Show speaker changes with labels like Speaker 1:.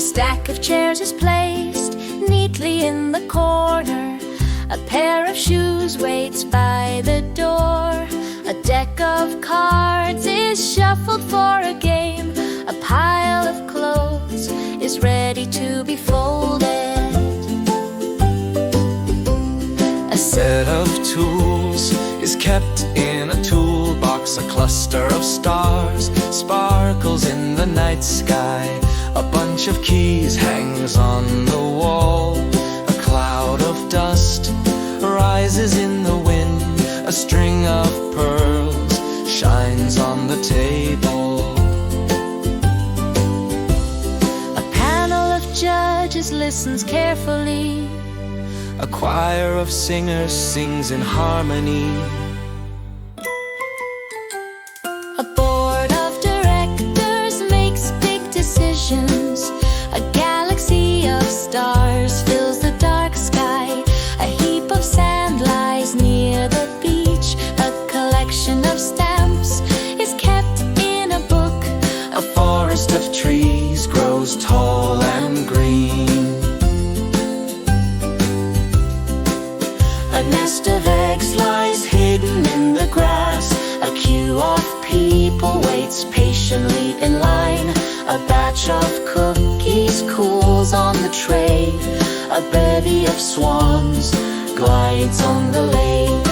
Speaker 1: A stack of chairs is placed neatly in the corner. A pair of shoes waits by the door. A deck of cards is shuffled for a game. A pile of clothes is ready to be folded. A
Speaker 2: set of tools is kept in a toolbox. A cluster of stars sparkles in the night sky. A bunch of keys hangs on the wall. A cloud of dust rises in the wind. A string of pearls shines on the table.
Speaker 1: A panel of judges listens carefully.
Speaker 2: A choir of singers sings in harmony.
Speaker 1: A board of directors makes big decisions. A galaxy of stars fills the dark sky. A heap of sand lies near the beach. A collection of stamps is kept in a book.
Speaker 2: A forest of trees grows tall and green. A nest of eggs lies hidden in the grass. A queue of people waits patiently in line. A batch of cookies cools on the tray. A bevy of swans glides on the lake.